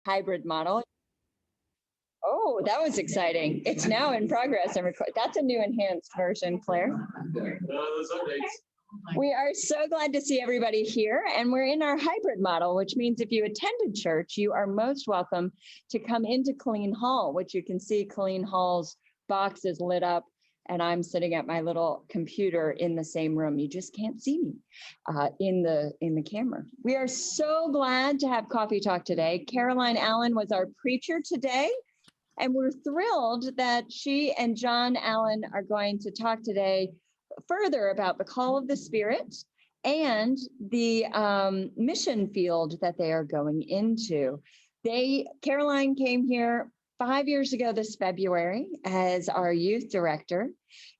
hybrid model. Oh, that was exciting. It's now in progress and that's a new enhanced version, Claire. Those updates. We are so glad to see everybody here, and we're in our hybrid model, which means if you attended church, you are most welcome to come into Colleen Hall, which you can see Colleen Hall's box is lit up, and I'm sitting at my little computer in the same room. You just can't see me in the camera. We are so glad to have Coffee Talk today. Caroline Allen was our preacher today, and we're thrilled that she and John Allen are going to talk today further about the call of the Spirit and the mission field that they are going into. Caroline came here 5 years ago this February as our youth director.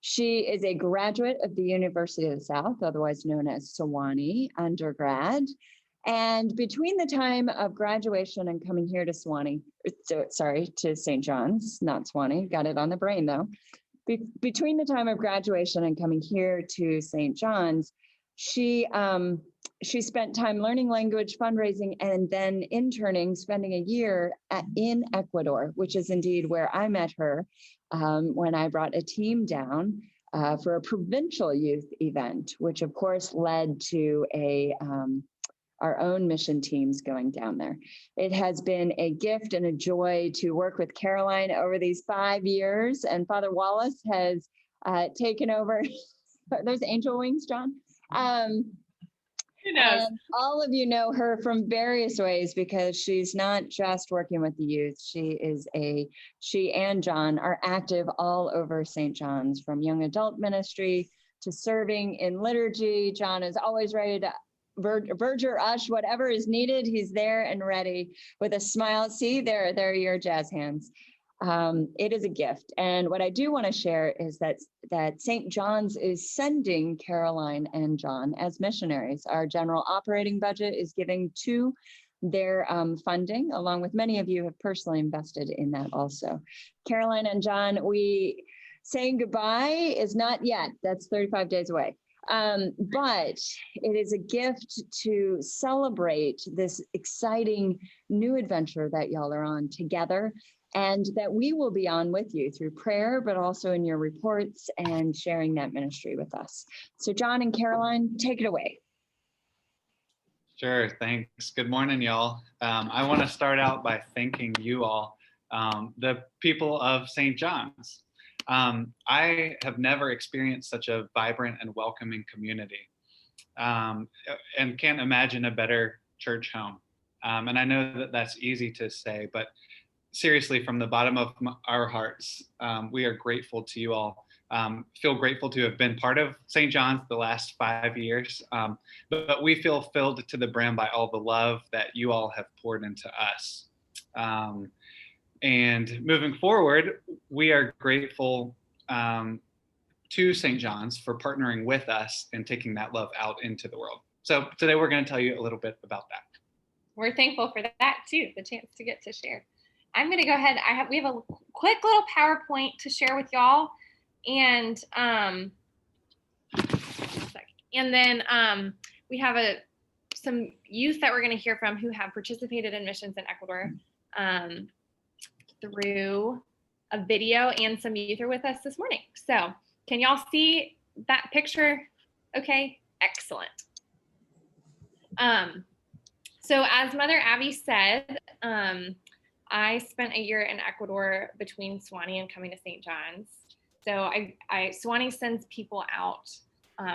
She is a graduate of the University of the South, otherwise known as Sewanee undergrad. And between the time of graduation and coming here to to St. John's, not Sewanee, got it on the brain though. Between the time of graduation and coming here to St. John's, she spent time learning language, fundraising, and then interning, spending a year in Ecuador, which is indeed where I met her when I brought a team down for a provincial youth event, which of course led to our own mission teams going down there. It has been a gift and a joy to work with Caroline over these 5 years, and Father Wallace has taken over. There's angel wings, John. Who knows? All of you know her from various ways because she's not just working with the youth. She and John are active all over St. John's, from young adult ministry to serving in liturgy. John is always ready to Verger Ush, whatever is needed, he's there and ready with a smile. See, there are your jazz hands. It is a gift. And what I do want to share is that St. John's is sending Caroline and John as missionaries. Our general operating budget is giving to their funding, along with many of you have personally invested in that also. Caroline and John, saying goodbye is not yet. That's 35 days away. But it is a gift to celebrate this exciting new adventure that y'all are on together, and that we will be on with you through prayer, but also in your reports and sharing that ministry with us. So John and Caroline, take it away. Sure, thanks. Good morning, y'all. I want to start out by thanking you all, the people of St. John's. I have never experienced such a vibrant and welcoming community, and can't imagine a better church home. And I know that that's easy to say, but seriously, from the bottom of our hearts, we are grateful to you all. Feel grateful to have been part of St. John's the last 5 years, but we feel filled to the brim by all the love that you all have poured into us. And moving forward, we are grateful to St. John's for partnering with us and taking that love out into the world. So today we're going to tell you a little bit about that. We're thankful for that too, the chance to get to share. I'm going to go ahead. We have a quick little PowerPoint to share with y'all, and then we have some youth that we're going to hear from who have participated in missions in Ecuador through a video, and some youth are with us this morning. So can y'all see that picture? Okay, excellent. So as Mother Abby said, I spent a year in Ecuador between Sewanee and coming to St. John's. So Sewanee sends people out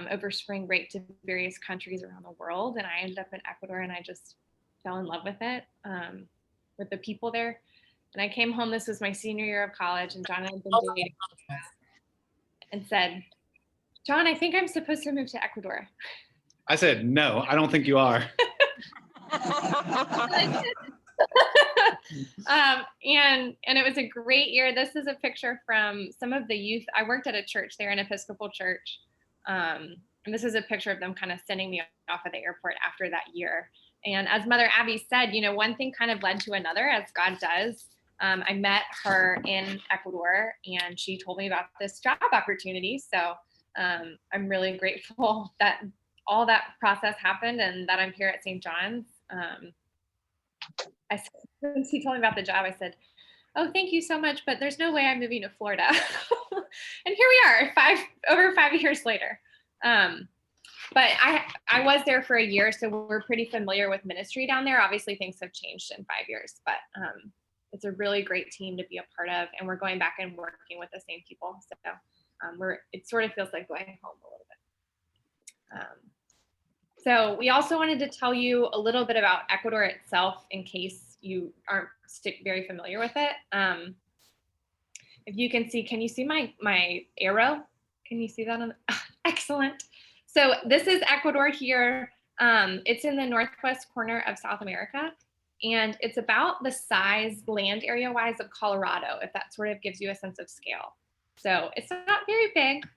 over spring break to various countries around the world, and I ended up in Ecuador, and I just fell in love with it, with the people there. And I came home, this was my senior year of college, and John and I had been dating, and said, John, I think I'm supposed to move to Ecuador. I said, no, I don't think you are. And it was a great year. This is a picture from some of the youth. I worked at a church there, an Episcopal church. And this is a picture of them kind of sending me off at the airport after that year. And as Mother Abby said, one thing kind of led to another, as God does. I met her in Ecuador, and she told me about this job opportunity. So I'm really grateful that all that process happened and that I'm here at St. John's. I Since he told me about the job, I said, "Oh, thank you so much, but there's no way I'm moving to Florida." And here we are, over 5 years later. But I was there for a year, so we're pretty familiar with ministry down there. Obviously, things have changed in 5 years, but it's a really great team to be a part of, and we're going back and working with the same people. So it sort of feels like going home a little bit. So we also wanted to tell you a little bit about Ecuador itself in case you aren't very familiar with it. If you can see, can you see my arrow? Can you see that? Excellent. So this is Ecuador here. It's in the northwest corner of South America, and it's about the size, land area wise, of Colorado, if that sort of gives you a sense of scale. So it's not very big.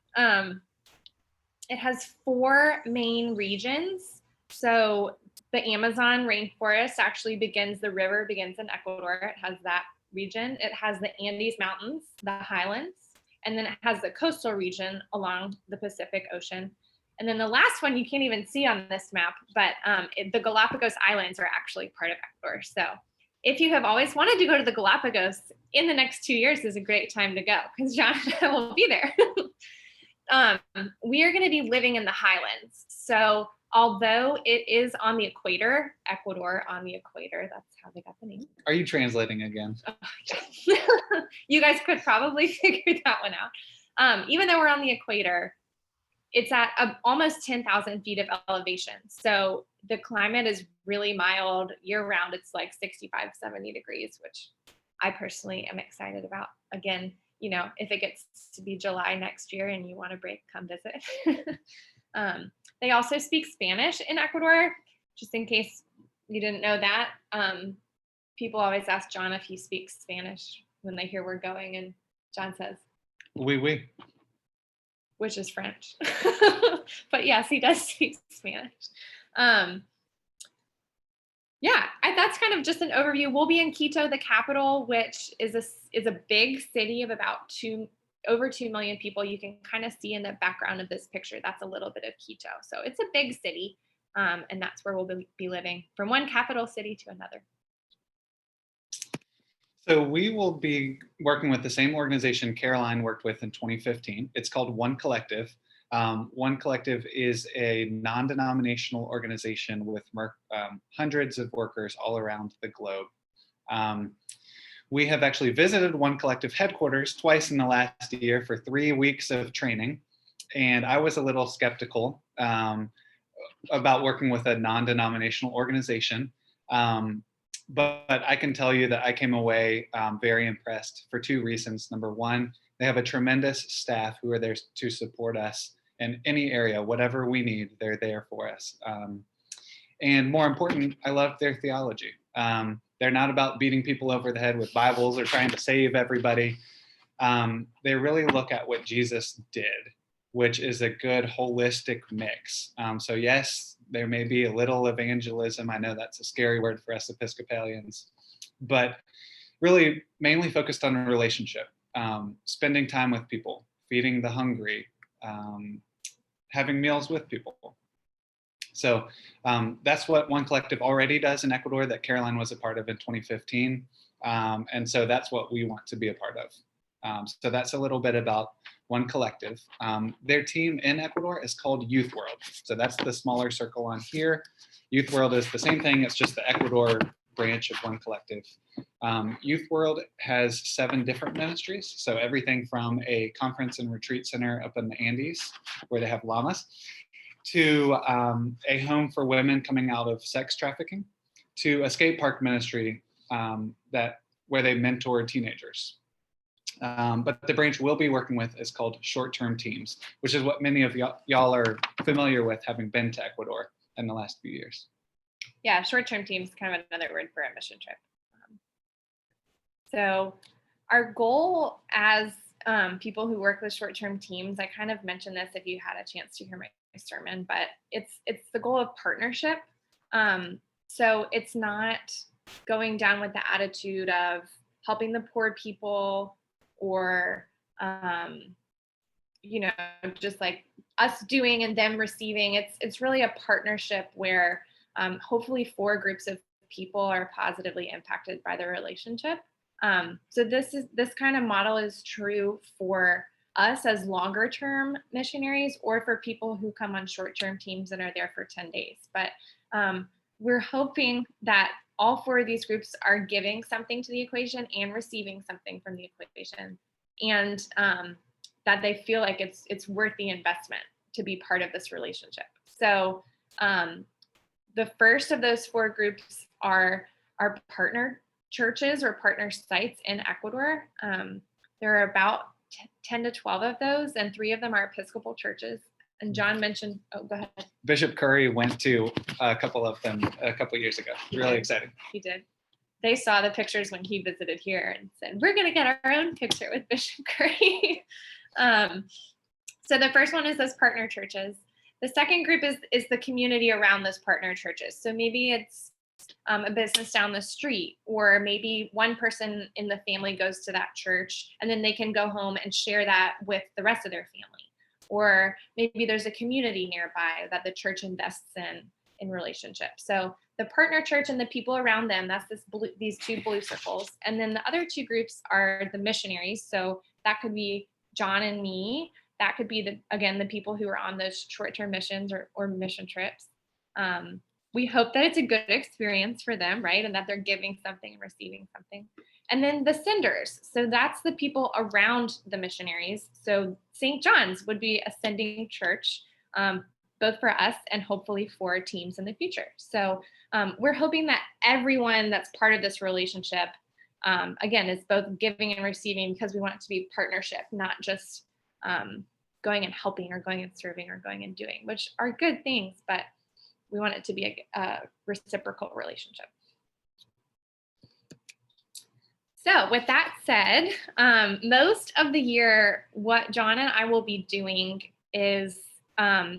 It has 4 main regions. So the Amazon rainforest actually the river begins in Ecuador. It has that region. It has the Andes Mountains, the highlands, and then it has the coastal region along the Pacific Ocean. And then the last one you can't even see on this map, but the Galapagos Islands are actually part of Ecuador. So if you have always wanted to go to the Galapagos, in the next 2 years is a great time to go, because John and I will be there. We are going to be living in the highlands. So although it is on the equator, Ecuador on the equator, that's how they got the name. Are you translating again? You guys could probably figure that one out. Even though we're on the equator, it's at almost 10,000 feet of elevation. So the climate is really mild year round. It's like 65, 70 degrees, which I personally am excited about. Again, if it gets to be July next year and you want a break, come visit. They also speak Spanish in Ecuador, just in case you didn't know that. People always ask John if he speaks Spanish when they hear we're going, and John says, Oui, oui. Which is French. But yes, he does speak Spanish. That's kind of just an overview. We'll be in Quito, the capital, which is a big city of about over 2 million people. You can kind of see in the background of this picture, that's a little bit of Quito. So it's a big city, and that's where we'll be living, from one capital city to another. So we will be working with the same organization Caroline worked with in 2015. It's called One Collective. One Collective is a non-denominational organization with hundreds of workers all around the globe. We have actually visited One Collective headquarters twice in the last year for 3 weeks of training. And I was a little skeptical about working with a non-denominational organization. But I can tell you that I came away very impressed for 2 reasons. Number one, they have a tremendous staff who are there to support us in any area, whatever we need, they're there for us. And more important, I love their theology. They're not about beating people over the head with Bibles or trying to save everybody. They really look at what Jesus did, which is a good holistic mix. So yes, there may be a little evangelism. I know that's a scary word for us Episcopalians, but really mainly focused on a relationship, spending time with people, feeding the hungry, having meals with people. So that's what One Collective already does in Ecuador that Caroline was a part of in 2015. And so that's what we want to be a part of. So that's a little bit about One Collective. Their team in Ecuador is called Youth World. So that's the smaller circle on here. Youth World is the same thing. It's just the Ecuador branch of One Collective. Youth World has 7 different ministries. So everything from a conference and retreat center up in the Andes where they have llamas, to a home for women coming out of sex trafficking, to a skate park ministry where they mentor teenagers. But the branch we'll be working with is called short-term teams, which is what many of y'all are familiar with, having been to Ecuador in the last few years. Yeah, short-term teams, kind of another word for a mission trip. So our goal as people who work with short-term teams, I kind of mentioned this if you had a chance to hear my sermon, but it's the goal of partnership. So it's not going down with the attitude of helping the poor people or just like us doing and them receiving. It's really a partnership where hopefully 4 groups of people are positively impacted by the relationship. So this kind of model is true for us as longer term missionaries, or for people who come on short-term teams and are there for 10 days. But we're hoping that all 4 of these groups are giving something to the equation and receiving something from the equation, and that they feel like it's worth the investment to be part of this relationship. So the first of those 4 groups are our partner churches or partner sites in Ecuador. There are about 10 to 12 of those, and 3 of them are Episcopal churches. And John mentioned, oh, go ahead. Bishop Curry went to a couple of them a couple of years ago. Really exciting. He did. They saw the pictures when he visited here and said, we're going to get our own picture with Bishop Curry. So the first one is those partner churches. The second group is the community around those partner churches. So maybe it's a business down the street, or maybe one person in the family goes to that church and then they can go home and share that with the rest of their family. Or maybe there's a community nearby that the church invests in relationships. So the partner church and the people around them, that's these 2 blue circles. And then the other 2 groups are the missionaries. So that could be John and me. That could be the people who are on those short-term missions or mission trips. We hope that it's a good experience for them, right? And that they're giving something and receiving something. And then the senders. So that's the people around the missionaries. So St. John's would be a sending church, both for us and hopefully for teams in the future. So we're hoping that everyone that's part of this relationship, again, is both giving and receiving, because we want it to be partnership, not just going and helping or going and serving or going and doing, which are good things, but we want it to be a reciprocal relationship. So with that said, most of the year, what John and I will be doing is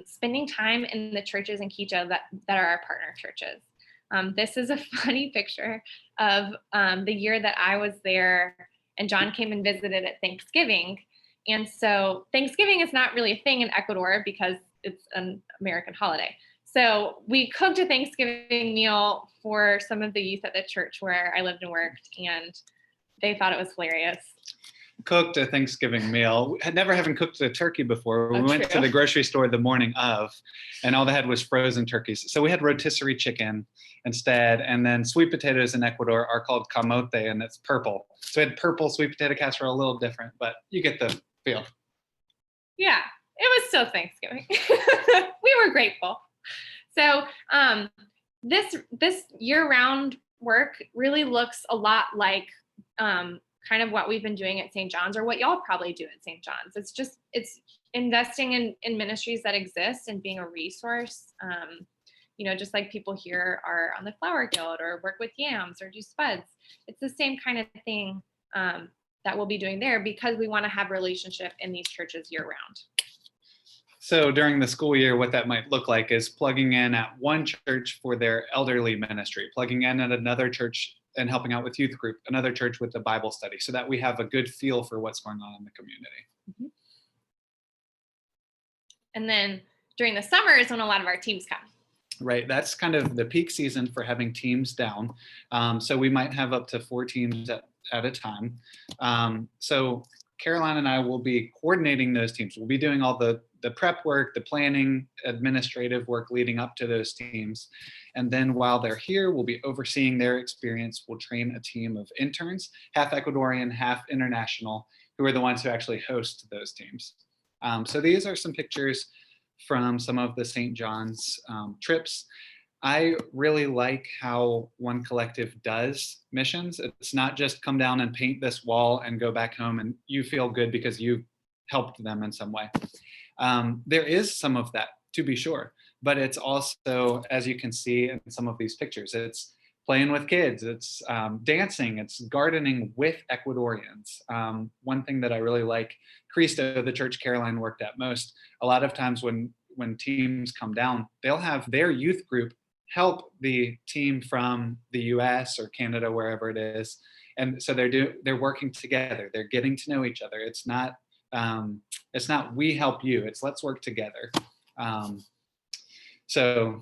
spending time in the churches in Quito that are our partner churches. This is a funny picture of the year that I was there and John came and visited at Thanksgiving. And so Thanksgiving is not really a thing in Ecuador because it's an American holiday. So we cooked a Thanksgiving meal for some of the youth at the church where I lived and worked, and they thought it was hilarious. Cooked a Thanksgiving meal. Had never having cooked a turkey before. We went to the grocery store the morning of, and all they had was frozen turkeys. So we had rotisserie chicken instead, and then sweet potatoes in Ecuador are called camote, and it's purple. So we had purple sweet potato casserole, a little different, but you get the feel. Yeah, it was still Thanksgiving. We were grateful. So this year-round work really looks a lot like kind of what we've been doing at St. John's, or what y'all probably do at St. John's. It's investing in ministries that exist and being a resource. Just like people here are on the Flower Guild or work with yams or do spuds. It's the same kind of thing that we'll be doing there, because we want to have relationship in these churches year round. So during the school year, what that might look like is plugging in at one church for their elderly ministry, plugging in at another church and helping out with youth group, another church with the Bible study, so that we have a good feel for what's going on in the community. Mm-hmm. And then during the summer is when a lot of our teams come. Right, that's kind of the peak season for having teams down. So we might have up to 4 teams at a time. So Caroline and I will be coordinating those teams. We'll be doing all the prep work, the planning, administrative work leading up to those teams. And then while they're here, we'll be overseeing their experience. We'll train a team of interns, half Ecuadorian, half international, who are the ones who actually host those teams. So these are some pictures from some of the St. John's trips. I really like how One Collective does missions. It's not just come down and paint this wall and go back home and you feel good because you helped them in some way. There is some of that, to be sure, but it's also, as you can see in some of these pictures, it's playing with kids, it's dancing, it's gardening with Ecuadorians. One thing that I really like, Cristo, the church Caroline worked at most, a lot of times when teams come down, they'll have their youth group help the team from the US or Canada, wherever it is. And so they're working together, they're getting to know each other. It's not we help you, it's let's work together. So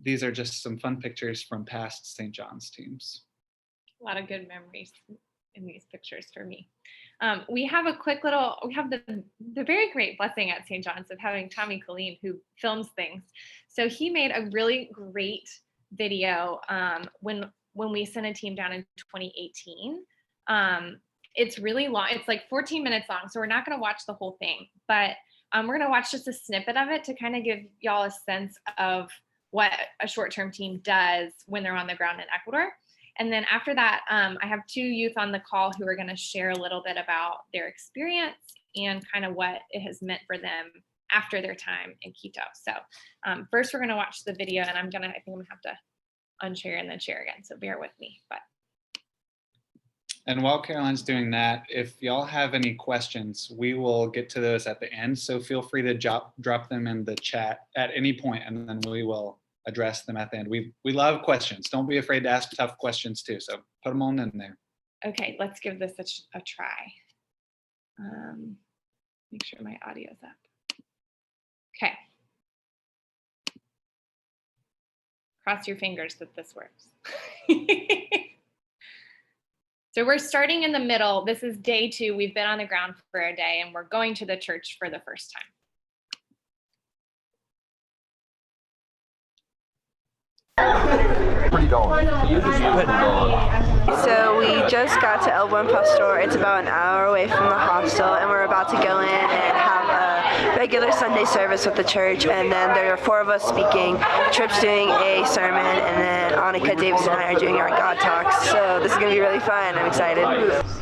these are just some fun pictures from past St. John's teams. A lot of good memories in these pictures for me. We have the very great blessing at St. John's of having Tommy Colleen, who films things. So he made a really great video when we sent a team down in 2018. It's really long. It's like 14 minutes long. So we're not going to watch the whole thing, but we're going to watch just a snippet of it to kind of give y'all a sense of what a short-term team does when they're on the ground in Ecuador. And then after that, I have 2 youth on the call who are going to share a little bit about their experience and kind of what it has meant for them after their time in Quito. So first we're going to watch the video, and I think I'm going to have to unshare and then share again. So bear with me. And while Caroline's doing that, if y'all have any questions, we will get to those at the end. So feel free to drop them in the chat at any point, and then we will address them at the end. We love questions. Don't be afraid to ask tough questions too. So put them on in there. Okay, let's give this a try. Make sure my audio's up. Okay. Cross your fingers that this works. So we're starting in the middle. This is day 2. We've been on the ground for a day, and we're going to the church for the first time. So we just got to El Buen Pastor. It's about an hour away from the hostel, and we're about to go in and have a regular Sunday service with the church. And then there are 4 of us speaking, Tripp's doing a sermon, and then Annika, Davis, and I are doing our God talks. So this is going to be really fun. I'm excited.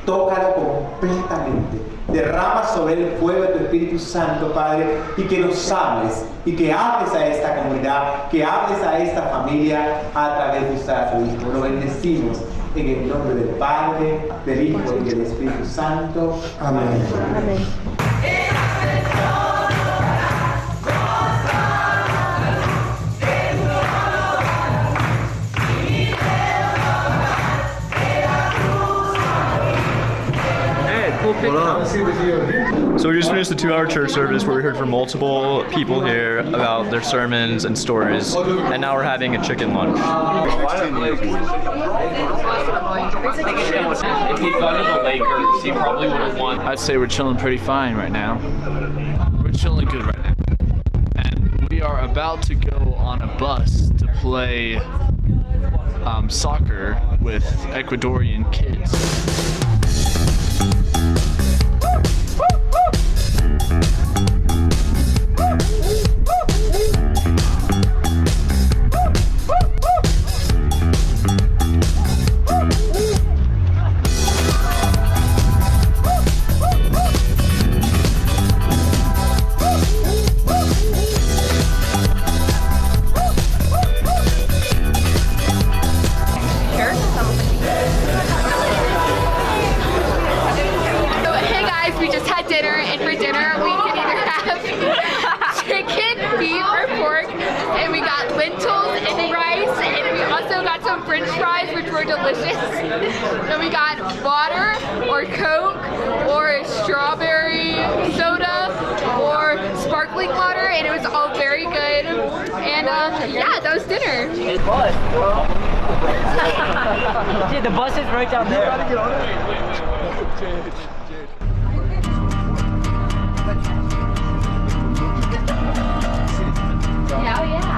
Tócalo completamente. Derrama sobre el fuego de tu Espíritu Santo, Padre, y que nos hables, y que hables a esta comunidad, que hables a esta familia a través de tu Hijo. Lo bendecimos en el nombre del Padre, del Hijo y del Espíritu Santo. Amén. Amén. So we just finished the 2-hour church service where we heard from multiple people here about their sermons and stories, and now we're having a chicken lunch. If he'd gone to the Lakers, he probably would have won. I'd say we're chilling pretty fine right now. We're chilling good right now. And we are about to go on a bus to play soccer with Ecuadorian kids. Delicious. Then we got water or Coke or strawberry soda or sparkling water, and it was all very good. And yeah, that was dinner. Bus, bro. Dude, the bus is right down there. Yeah, yeah.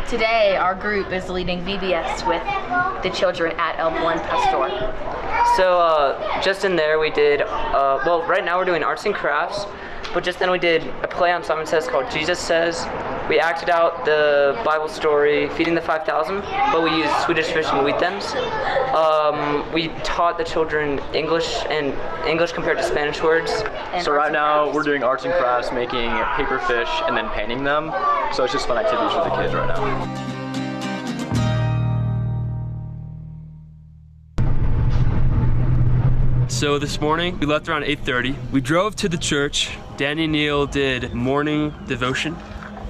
Today, our group is leading VBS with the children at El Buen Pastor. So just in there we did, well, right now we're doing arts and crafts, but just then we did a play on Simon Says called Jesus Says. We acted out the Bible story, Feeding the 5,000, but we used Swedish fish and wheat thems. We taught the children English compared to Spanish words. So right now we're doing arts and crafts, making paper fish and then painting them. So it's just fun activities for the kids right now. So this morning, we left around 8:30. We drove to the church. Danny and Neil did morning devotion,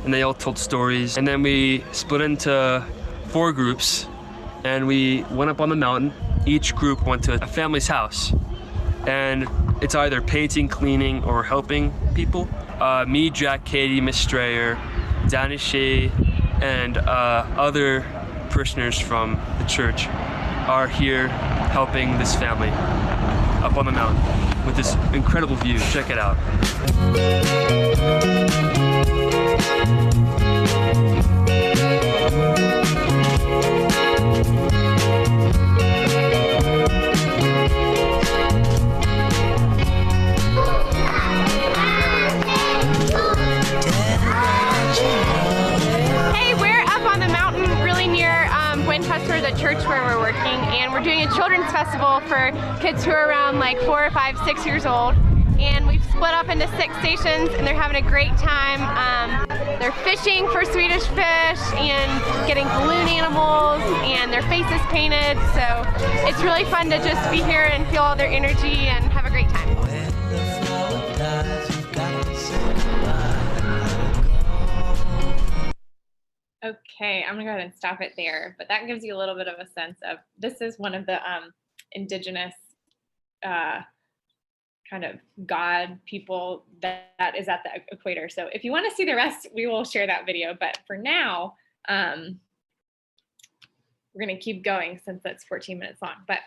and they all told stories. And then we split into 4 groups, and we went up on the mountain. Each group went to a family's house, and it's either painting, cleaning, or helping people. Me, Jack, Katie, Miss Strayer, Danny Shea, and other parishioners from the church are here helping this family up on the mountain with this incredible view. Check it out. Hey, we're up on the mountain really near Buen Pastor, the church where we're working, and we're doing a children's festival for kids who are around like 4 or 5, 6 years old. And we've split up into 6 stations, and they're having a great time. They're fishing for Swedish fish and getting balloon animals, and their faces painted. So it's really fun to just be here and feel all their energy and have a great time. Okay, I'm gonna go ahead and stop it there, but that gives you a little bit of a sense of, this is one of the indigenous kind of God people that is at the equator. So if you want to see the rest, we will share that video, but for now, we're gonna keep going since that's 14 minutes long. But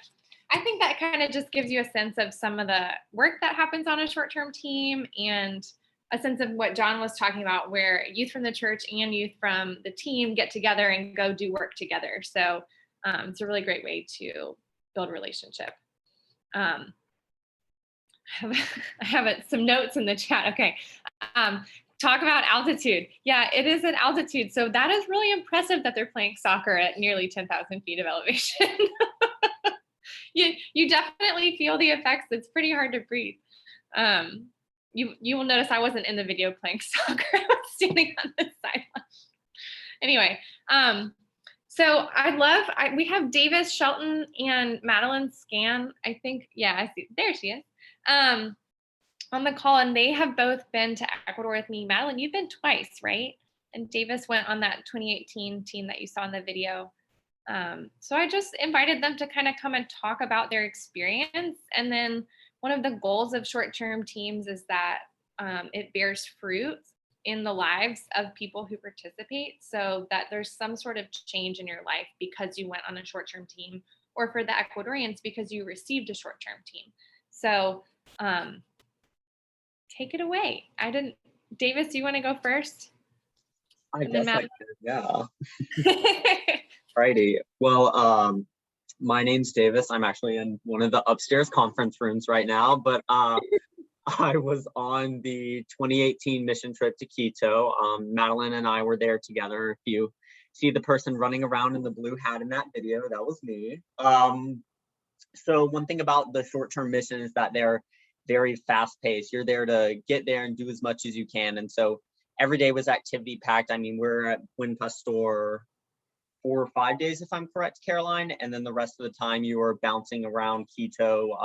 I think that kind of just gives you a sense of some of the work that happens on a short-term team, and a sense of what John was talking about, where youth from the church and youth from the team get together and go do work together. So it's a really great way to build relationship. I have some notes in the chat. Okay. Talk about altitude. Yeah, it is at altitude. So that is really impressive that they're playing soccer at nearly 10,000 feet of elevation. You definitely feel the effects. It's pretty hard to breathe. You will notice I wasn't in the video playing soccer. I was standing on the sideline. Anyway, so we have Davis, Shelton, and Madeline Scan. I think, yeah, I see, there she is, on the call, and they have both been to Ecuador with me. Madeline, you've been twice, right? And Davis went on that 2018 team that you saw in the video. So I just invited them to kind of come and talk about their experience. And then one of the goals of short-term teams is that it bears fruit in the lives of people who participate, so that there's some sort of change in your life because you went on a short-term team, or for the Ecuadorians because you received a short-term team. So take it away. Davis, do you want to go first? I guess I could, yeah. Righty. Well, my name's Davis. I'm actually in one of the upstairs conference rooms right now, but I was on the 2018 mission trip to Quito. Madeline and I were there together. If you see the person running around in the blue hat in that video, that was me. So one thing about the short-term mission is that they're very fast-paced. You're there to get there and do as much as you can. And so every day was activity packed. I mean, we're at Buen Pastor 4 or 5 days, if I'm correct, Caroline, and then the rest of the time you were bouncing around Quito,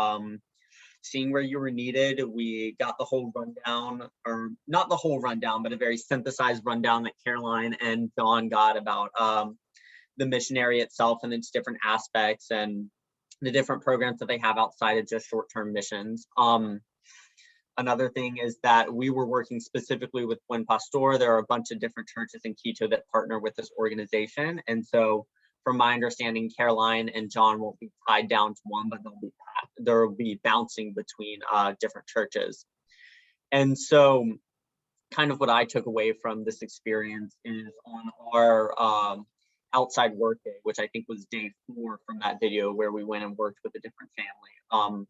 seeing where you were needed. We got the whole rundown, or not the whole rundown, but a very synthesized rundown that Caroline and John got about the missionary itself and its different aspects and the different programs that they have outside of just short-term missions. Another thing is that we were working specifically with Buen Pastor. There are a bunch of different churches in Quito that partner with this organization. And so from my understanding, Caroline and John won't be tied down to one, but they'll be bouncing between different churches. And so kind of what I took away from this experience is on our outside work day, which I think was day 4 from that video where we went and worked with a different family.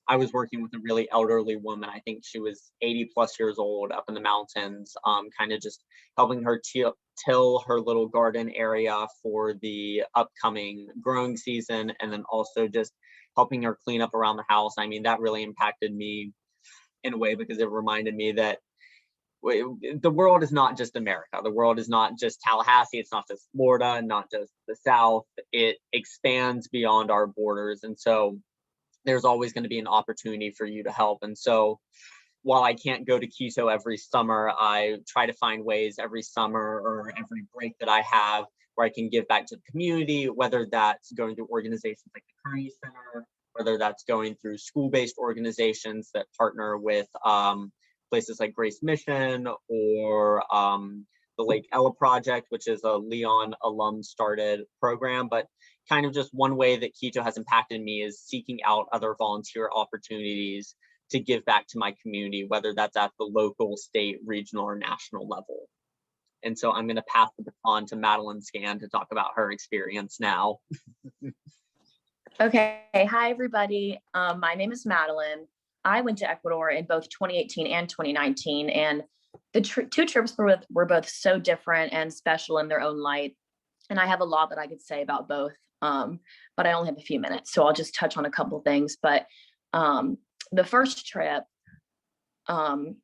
I was working with a really elderly woman. I think she was 80 plus years old up in the mountains, kind of just helping her till her little garden area for the upcoming growing season, and then also just helping her clean up around the house. I mean, that really impacted me in a way because it reminded me that the world is not just America. The world is not just Tallahassee. It's not just Florida, not just the South. It expands beyond our borders. And so there's always going to be an opportunity for you to help. And so while I can't go to Quito every summer, I try to find ways every summer or every break that I have where I can give back to the community, whether that's going through organizations like the Kearney Center, whether that's going through school-based organizations that partner with places like Grace Mission or the Lake Ella Project, which is a Leon alum started program. But kind of just one way that Quito has impacted me is seeking out other volunteer opportunities to give back to my community, whether that's at the local, state, regional, or national level. And so I'm going to pass the baton to Madeline Scan to talk about her experience now. Okay, hi everybody. My name is Madeline. I went to Ecuador in both 2018 and 2019, and the 2 trips were both so different and special in their own light. And I have a lot that I could say about both, but I only have a few minutes, so I'll just touch on a couple things. But the first trip, the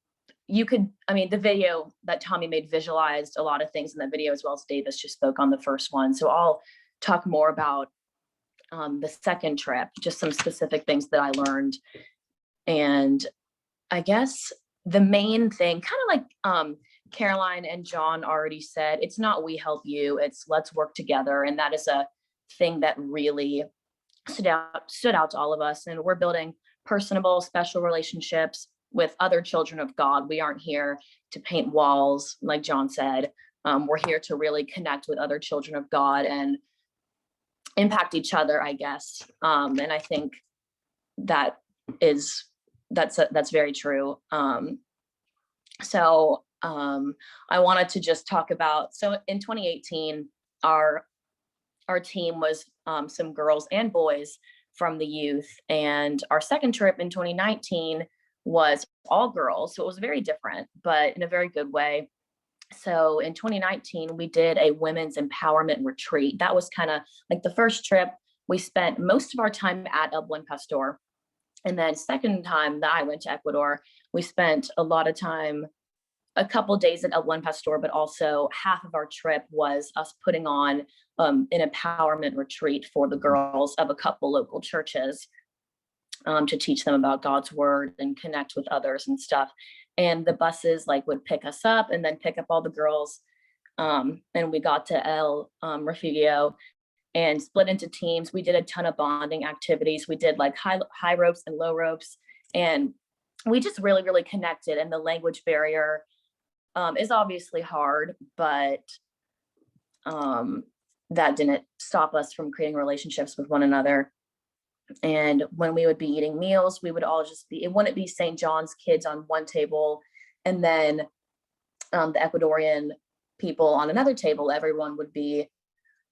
video that Tommy made visualized a lot of things in the video, as well as Davis just spoke on the first one. So I'll talk more about the second trip, just some specific things that I learned. And I guess the main thing, kind of like Caroline and John already said, it's not we help you, it's let's work together. And that is a thing that really stood out to all of us. And we're building personable, special relationships with other children of God. We aren't here to paint walls, like John said. We're here to really connect with other children of God and impact each other, I guess. And I think that's very true. So I wanted to just talk about, so in 2018, our team was some girls and boys from the youth, and our second trip in 2019 was all girls. So it was very different, but in a very good way. So in 2019, we did a women's empowerment retreat. That was kind of like the first trip. We spent most of our time at El Buen Pastor. And then second time that I went to Ecuador, we spent a lot of time, a couple days at El Buen Pastor, but also half of our trip was us putting on an empowerment retreat for the girls of a couple local churches to teach them about God's word and connect with others and stuff. And the buses would pick us up and then pick up all the girls. And we got to El Refugio and split into teams. We did a ton of bonding activities. We did high ropes and low ropes. And we just really, really connected. And the language barrier is obviously hard, but that didn't stop us from creating relationships with one another. And when we would be eating meals, we would all just be, it wouldn't be St. John's kids on one table and then the Ecuadorian people on another table. Everyone would be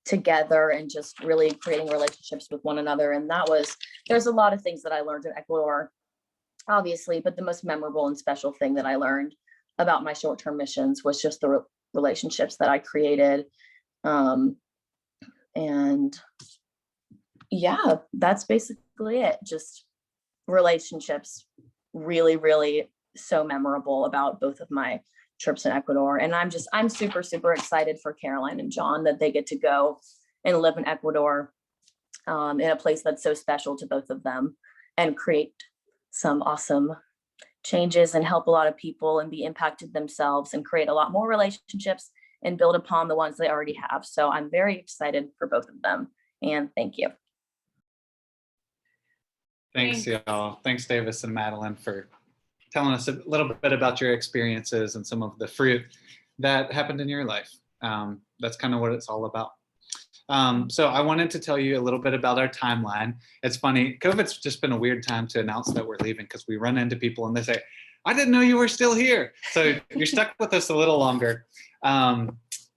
together and just really creating relationships with one another. And there's a lot of things that I learned in Ecuador, obviously, but the most memorable and special thing that I learned about my short-term missions was just the relationships that I created. And yeah, that's basically it. Just relationships, really, really so memorable about both of my trips in Ecuador. And I'm super, super excited for Caroline and John that they get to go and live in Ecuador in a place that's so special to both of them and create some awesome changes and help a lot of people and be impacted themselves and create a lot more relationships and build upon the ones they already have. So I'm very excited for both of them. And thank you. Thanks, y'all. Thanks, Davis and Madeline, for telling us a little bit about your experiences and some of the fruit that happened in your life. That's kind of what it's all about. So I wanted to tell you a little bit about our timeline. It's funny, COVID's just been a weird time to announce that we're leaving because we run into people and they say, I didn't know you were still here. So you're stuck with us a little longer.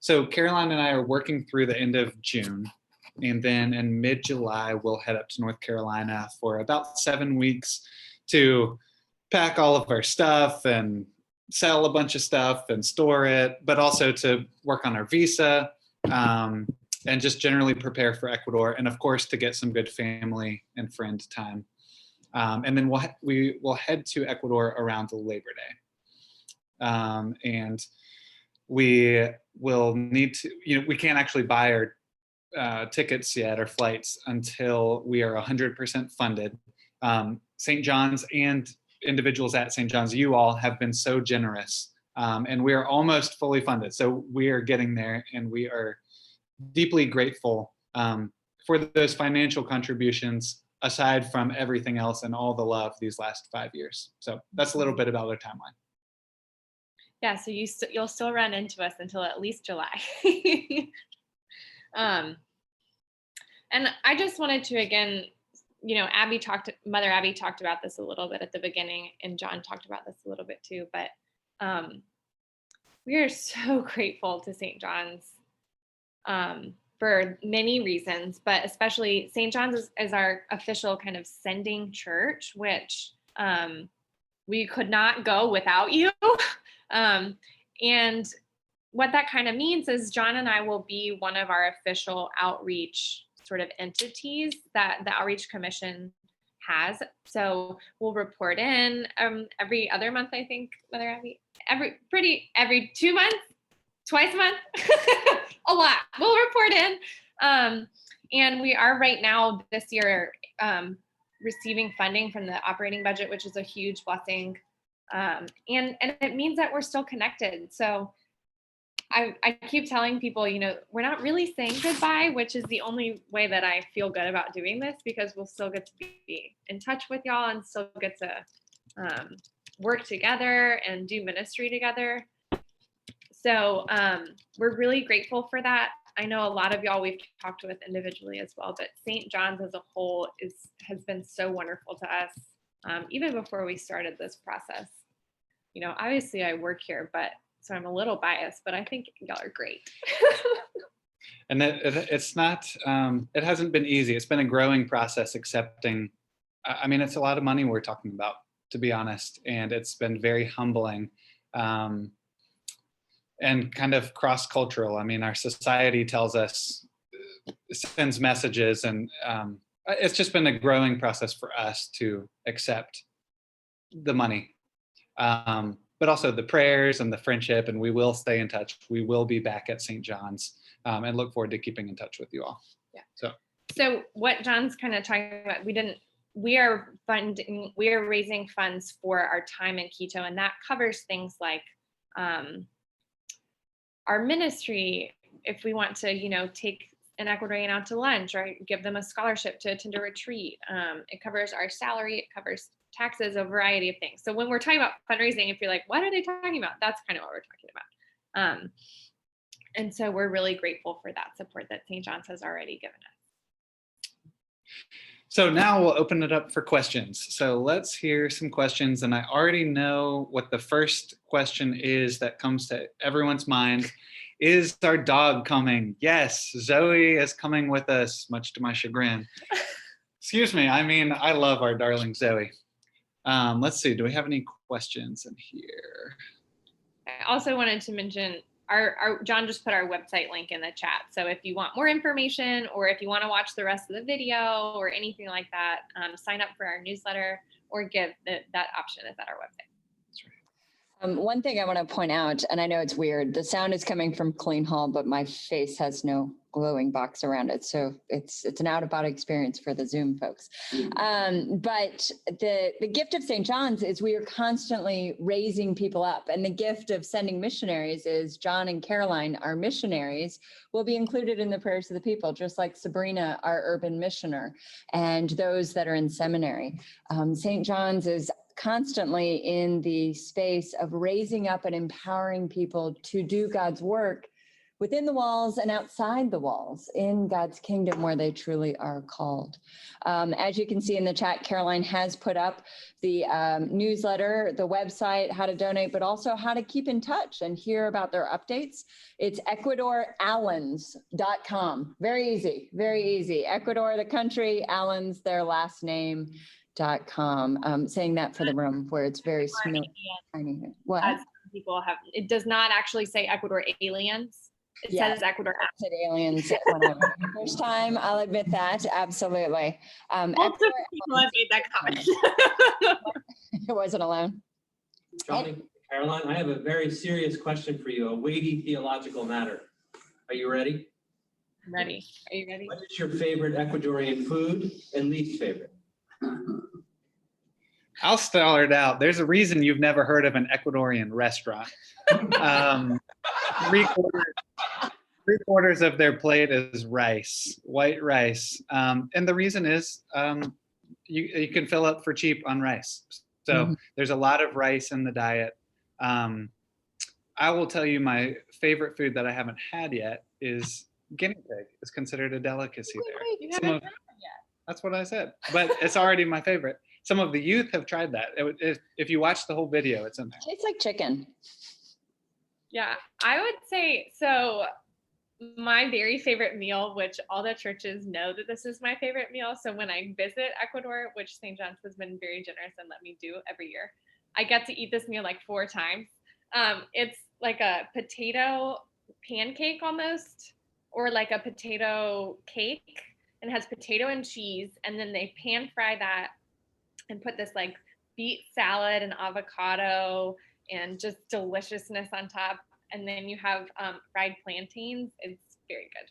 So Caroline and I are working through the end of June. And then in mid-July, we'll head up to North Carolina for about 7 weeks to pack all of our stuff and sell a bunch of stuff and store it, but also to work on our visa and just generally prepare for Ecuador. And of course, to get some good family and friend time. And then we will head to Ecuador around Labor Day. And we will need to, we can't actually buy our tickets yet or flights until we are 100% funded. St. John's and individuals at St. John's, you all have been so generous, and we are almost fully funded. So we are getting there, and we are deeply grateful for those financial contributions, aside from everything else and all the love these last 5 years. So that's a little bit about our timeline. Yeah, so you'll still run into us until at least July. And I just wanted to, again, Mother Abby talked about this a little bit at the beginning, and John talked about this a little bit too, but we are so grateful to St. John's for many reasons, but especially St. John's is our official kind of sending church, which we could not go without you. And what that kind of means is John and I will be one of our official outreach sort of entities that the Outreach Commission has. So we'll report in every other month, I think, Mother Abby, every 2 months, twice a month, a lot. We'll report in. And we are right now this year receiving funding from the operating budget, which is a huge blessing. And it means that we're still connected. So I keep telling people, we're not really saying goodbye, which is the only way that I feel good about doing this, because we'll still get to be in touch with y'all and still get to work together and do ministry together. So we're really grateful for that. I know a lot of y'all we've talked with individually as well, but St. John's as a whole has been so wonderful to us, even before we started this process. Obviously I work here, so I'm a little biased, but I think y'all are great. And it's not, it hasn't been easy. It's been a growing process accepting, it's a lot of money we're talking about, to be honest. And it's been very humbling and kind of cross-cultural. Our society tells us, sends messages, and it's just been a growing process for us to accept the money. But also the prayers and the friendship, and we will stay in touch. We will be back at St. John's and look forward to keeping in touch with you all. Yeah. So what John's kind of talking about, we are raising funds for our time in Quito, and that covers things like our ministry. If we want to, take an Ecuadorian out to lunch or give them a scholarship to attend a retreat, it covers our salary, it covers taxes, a variety of things. So when we're talking about fundraising, if you're like, what are they talking about? That's kind of what we're talking about. And so we're really grateful for that support that St. John's has already given us. So now we'll open it up for questions. So let's hear some questions. And I already know what the first question is that comes to everyone's mind. Is our dog coming? Yes, Zoe is coming with us, much to my chagrin. Excuse me, I love our darling Zoe. Let's see, do we have any questions in here? I also wanted to mention, our John just put our website link in the chat. So if you want more information, or if you want to watch the rest of the video or anything like that, sign up for our newsletter or that option is at our website. One thing I want to point out, and I know it's weird, the sound is coming from Clean Hall, but my face has no glowing box around it. So it's an out-of-body experience for the Zoom folks. But the gift of St. John's is we are constantly raising people up. And the gift of sending missionaries is John and Caroline, our missionaries, will be included in the prayers of the people, just like Sabrina, our urban missioner, and those that are in seminary. St. John's is constantly in the space of raising up and empowering people to do God's work within the walls and outside the walls in God's kingdom where they truly are called. As you can see in the chat, Caroline has put up the newsletter, the website, how to donate, but also how to keep in touch and hear about their updates. It's EcuadorAllens.com. Very easy, very easy. Ecuador, the country, Allens, their last name.com. Saying that for the room where it's very smooth. What? As people have, it does not actually say Ecuador aliens. It says Ecuador. I said aliens when I was the first time. I'll admit that. Absolutely. Multiple people have made that comment. It wasn't alone. Johnny, Caroline, I have a very serious question for you, a weighty theological matter. Are you ready? I'm ready. Are you ready? What is your favorite Ecuadorian food and least favorite? I'll start out. There's a reason you've never heard of an Ecuadorian restaurant. Three-quarters of their plate is rice, white rice. And the reason is you can fill up for cheap on rice. So there's a lot of rice in the diet. I will tell you my favorite food that I haven't had yet is guinea pig. It's considered a delicacy there. You haven't had it yet. That's what I said, but it's already my favorite. Some of the youth have tried that. If you watch the whole video, it's in there. Tastes like chicken. Yeah, I would say so. My very favorite meal, which all the churches know that this is my favorite meal. So when I visit Ecuador, which St. John's has been very generous and let me do every year, I get to eat this meal like 4 times. It's like a potato pancake almost, or like a potato cake, and has potato and cheese. And then they pan fry that and put this like beet salad and avocado and just deliciousness on top. And then you have fried plantains. It's very good.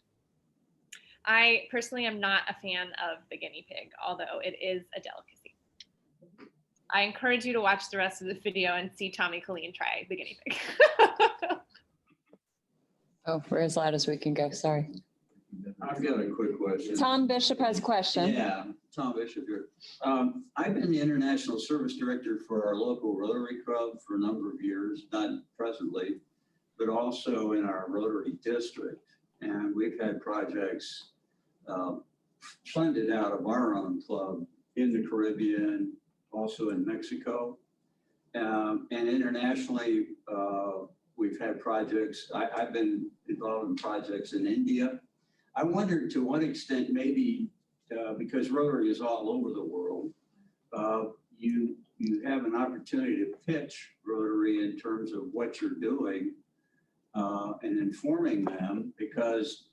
I personally am not a fan of the guinea pig, although it is a delicacy. I encourage you to watch the rest of the video and see Tommy Colleen try the guinea pig. Oh, we're as loud as we can go. Sorry. I've got a quick question. Tom Bishop has a question. Yeah, Tom Bishop here. I've been the international service director for our local Rotary Club for a number of years, not presently, but also in our Rotary district. And we've had projects funded out of our own club in the Caribbean, also in Mexico. And internationally, we've had projects. I've been involved in projects in India. I wondered to what extent maybe, because Rotary is all over the world, you have an opportunity to pitch Rotary in terms of what you're doing and informing them, because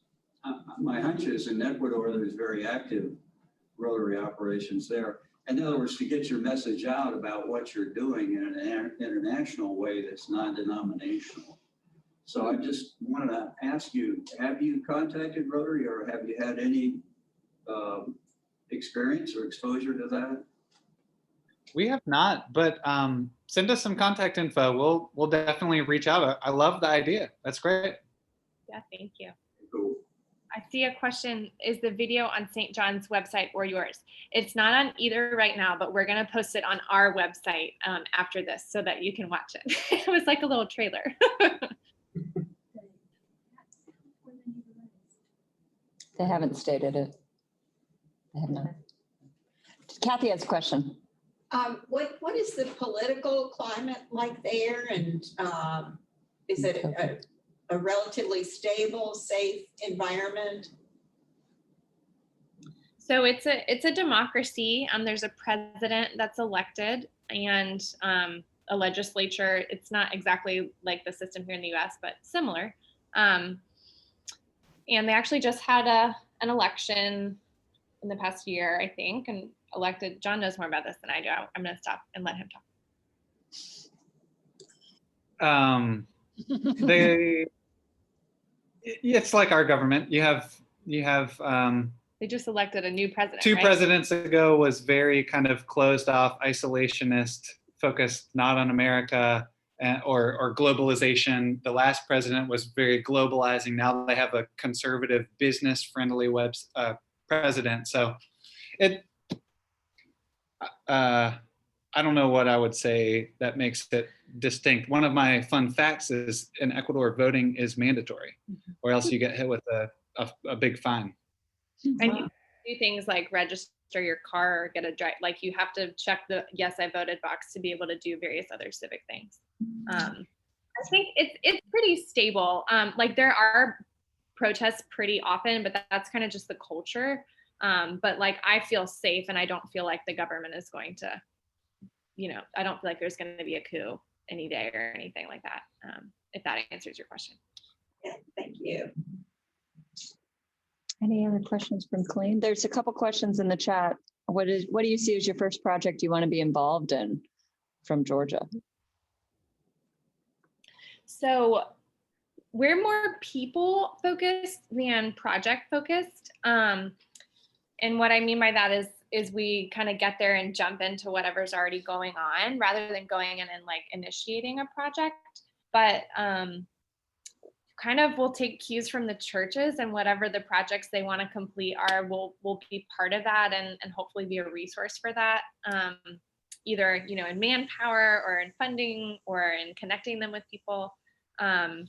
my hunch is in Ecuador, there's very active Rotary operations there. In other words, to get your message out about what you're doing in an international way that's non-denominational. So I just wanted to ask you, have you contacted Rotary, or have you had any experience or exposure to that? We have not, but send us some contact info. We'll definitely reach out. I love the idea. That's great. Yeah, thank you. Cool. I see a question. Is the video on St. John's website or yours? It's not on either right now, but we're going to post it on our website after this so that you can watch it. It was like a little trailer. They haven't stated it. They have not. Kathy has a question. What is the political climate like there? And is it a relatively stable, safe environment? So it's a democracy. There's a president that's elected and a legislature. It's not exactly like the system here in the US, but similar. And they actually just had an election in the past year, I think, and elected. John knows more about this than I do. I'm going to stop and let him talk. It's like our government. You have. They just elected a new president. Two right? presidents ago was very kind of closed off, isolationist, focused not on America or globalization. The last president was very globalizing. Now they have a conservative, business-friendly president. So I don't know what I would say that makes it distinct. One of my fun facts is in Ecuador, voting is mandatory, or else you get hit with a big fine. And you do things like register your car or get a drive. Like you have to check the yes, I voted box to be able to do various other civic things. I think it's pretty stable. Like there are protests pretty often, but that's kind of just the culture. But like I feel safe, and I don't feel like the government is going to, I don't feel like there's going to be a coup any day or anything like that. If that answers your question. Yeah, thank you. Any other questions from Colleen? There's a couple questions in the chat. What do you see as your first project you want to be involved in from Georgia? So we're more people focused than project focused. And what I mean by that is we kind of get there and jump into whatever's already going on rather than going in and like initiating a project. But kind of we'll take cues from the churches, and whatever the projects they want to complete are, we'll be part of that and hopefully be a resource for that. Either, in manpower or in funding or in connecting them with people. I'm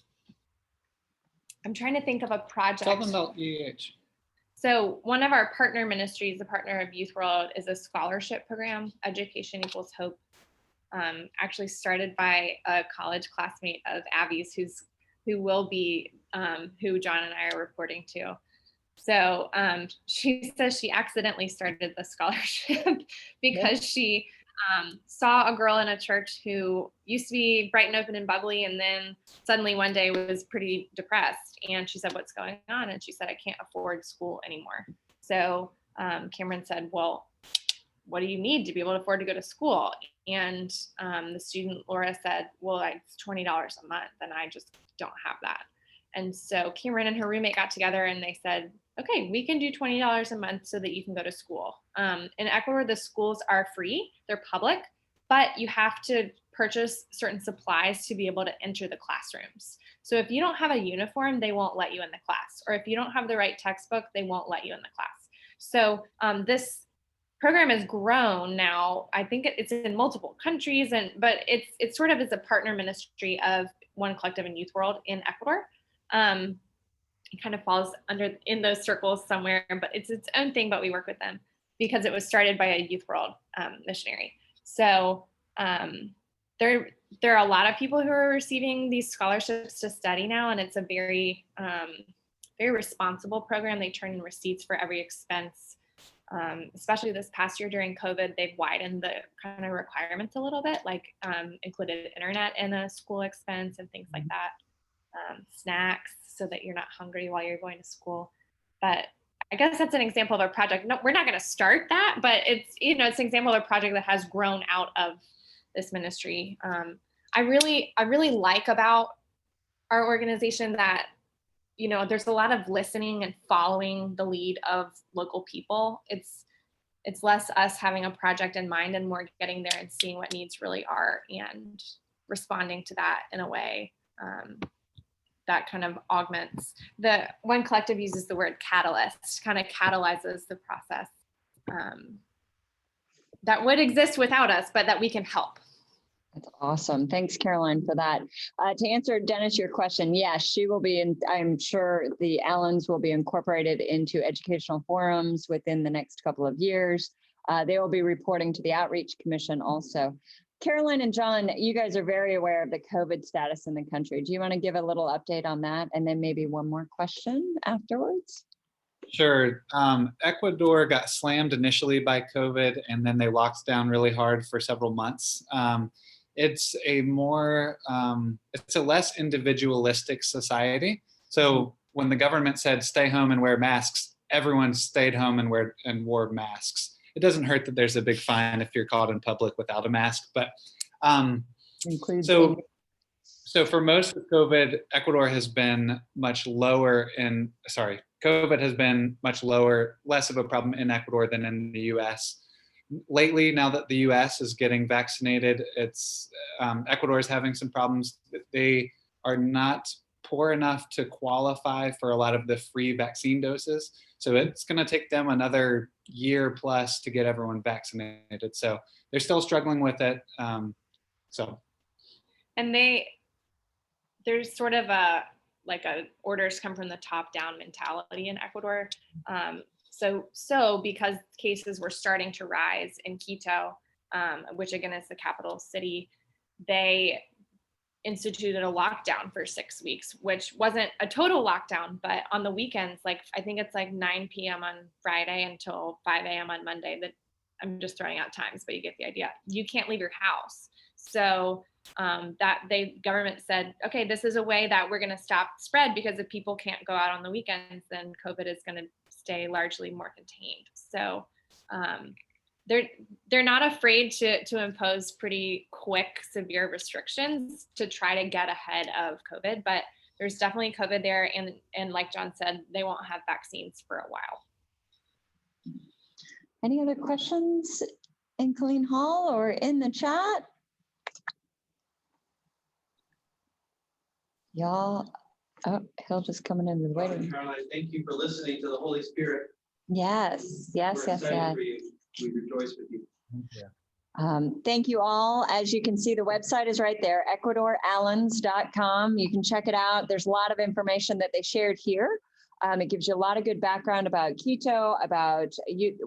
trying to think of a project. Tell them about EH. So one of our partner ministries, the partner of Youth World, is a scholarship program, Education Equals Hope, actually started by a college classmate of Abby's who will be, who John and I are reporting to. So she says she accidentally started the scholarship because she saw a girl in a church who used to be bright and open and bubbly, and then suddenly one day was pretty depressed. And she said, "What's going on?" And she said, "I can't afford school anymore." So Cameron said, "Well, what do you need to be able to afford to go to school?" And the student, Laura, said, "Well, it's $20 a month, and I just don't have that." And so Cameron and her roommate got together and they said, "Okay, we can do $20 a month so that you can go to school." In Ecuador, the schools are free, they're public, but you have to purchase certain supplies to be able to enter the classrooms. So if you don't have a uniform, they won't let you in the class. Or if you don't have the right textbook, they won't let you in the class. So this program has grown now. I think it's in multiple countries, but it's sort of as a partner ministry of One Collective and Youth World in Ecuador. It kind of falls in those circles somewhere, but it's its own thing, but we work with them because it was started by a Youth World missionary. So there are a lot of people who are receiving these scholarships to study now, and it's a very, very responsible program. They turn in receipts for every expense. Especially this past year during COVID, they've widened the kind of requirements a little bit, like included internet in a school expense and things like that, snacks so that you're not hungry while you're going to school. But I guess that's an example of a project. No, we're not going to start that, but it's an example of a project that has grown out of this ministry. I really like about our organization that there's a lot of listening and following the lead of local people. It's less us having a project in mind and more getting there and seeing what needs really are and responding to that in a way that kind of augments. The One Collective uses the word catalyst, kind of catalyzes the process that would exist without us, but that we can help. That's awesome. Thanks, Caroline, for that. To answer, Dennis, your question, yes, she will be in, I'm sure the Allens will be incorporated into educational forums within the next couple of years. They will be reporting to the Outreach Commission also. Caroline and John, you guys are very aware of the COVID status in the country. Do you want to give a little update on that? And then maybe one more question afterwards? Sure. Ecuador got slammed initially by COVID, and then they locked down really hard for several months. It's a less individualistic society. So when the government said stay home and wear masks, everyone stayed home and wore masks. It doesn't hurt that there's a big fine if you're caught in public without a mask, but so for most of COVID, Ecuador has been much lower COVID has been much lower, less of a problem in Ecuador than in the US. Lately, now that the US is getting vaccinated, Ecuador is having some problems. They are not poor enough to qualify for a lot of the free vaccine doses. So it's going to take them another year plus to get everyone vaccinated. So they're still struggling with it. And there's sort of a orders come from the top down mentality in Ecuador. So because cases were starting to rise in Quito, which again is the capital city, they instituted a lockdown for 6 weeks, which wasn't a total lockdown, but on the weekends, like I think it's like 9 p.m. on Friday until 5 a.m. on Monday. That I'm just throwing out times, but you get the idea. You can't leave your house. So government said, okay, this is a way that we're going to stop spread, because if people can't go out on the weekends, then COVID is going to stay largely more contained. So they're not afraid to impose pretty quick, severe restrictions to try to get ahead of COVID, but there's definitely COVID there. And like John said, they won't have vaccines for a while. Any other questions in Colleen Hall or in the chat? Y'all, oh, Hill just coming into the waiting room. Caroline, thank you for listening to the Holy Spirit. Yes. We're excited for you. We rejoice with you. Thank you all. As you can see, the website is right there, EcuadorAllens.com. You can check it out. There's a lot of information that they shared here. It gives you a lot of good background about Quito, about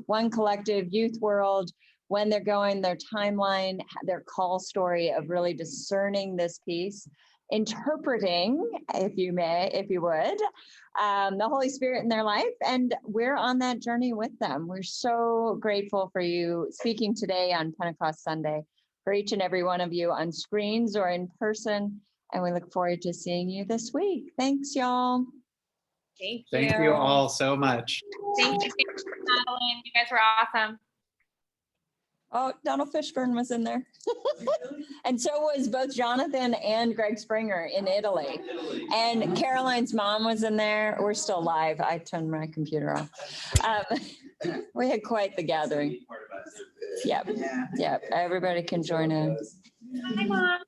One Collective, Youth World, when they're going, their timeline, their call story of really discerning this piece, interpreting, if you would, the Holy Spirit in their life. And we're on that journey with them. We're so grateful for you speaking today on Pentecost Sunday, for each and every one of you on screens or in person. And we look forward to seeing you this week. Thanks, y'all. Thank you all so much. Thank you, Madeline. You guys were awesome. Oh, Donald Fishburne was in there. And so was both Jonathan and Greg Springer in Italy. And Caroline's mom was in there. We're still live. I turned my computer off. We had quite the gathering. Yep. Everybody can join in. Hi, Mom.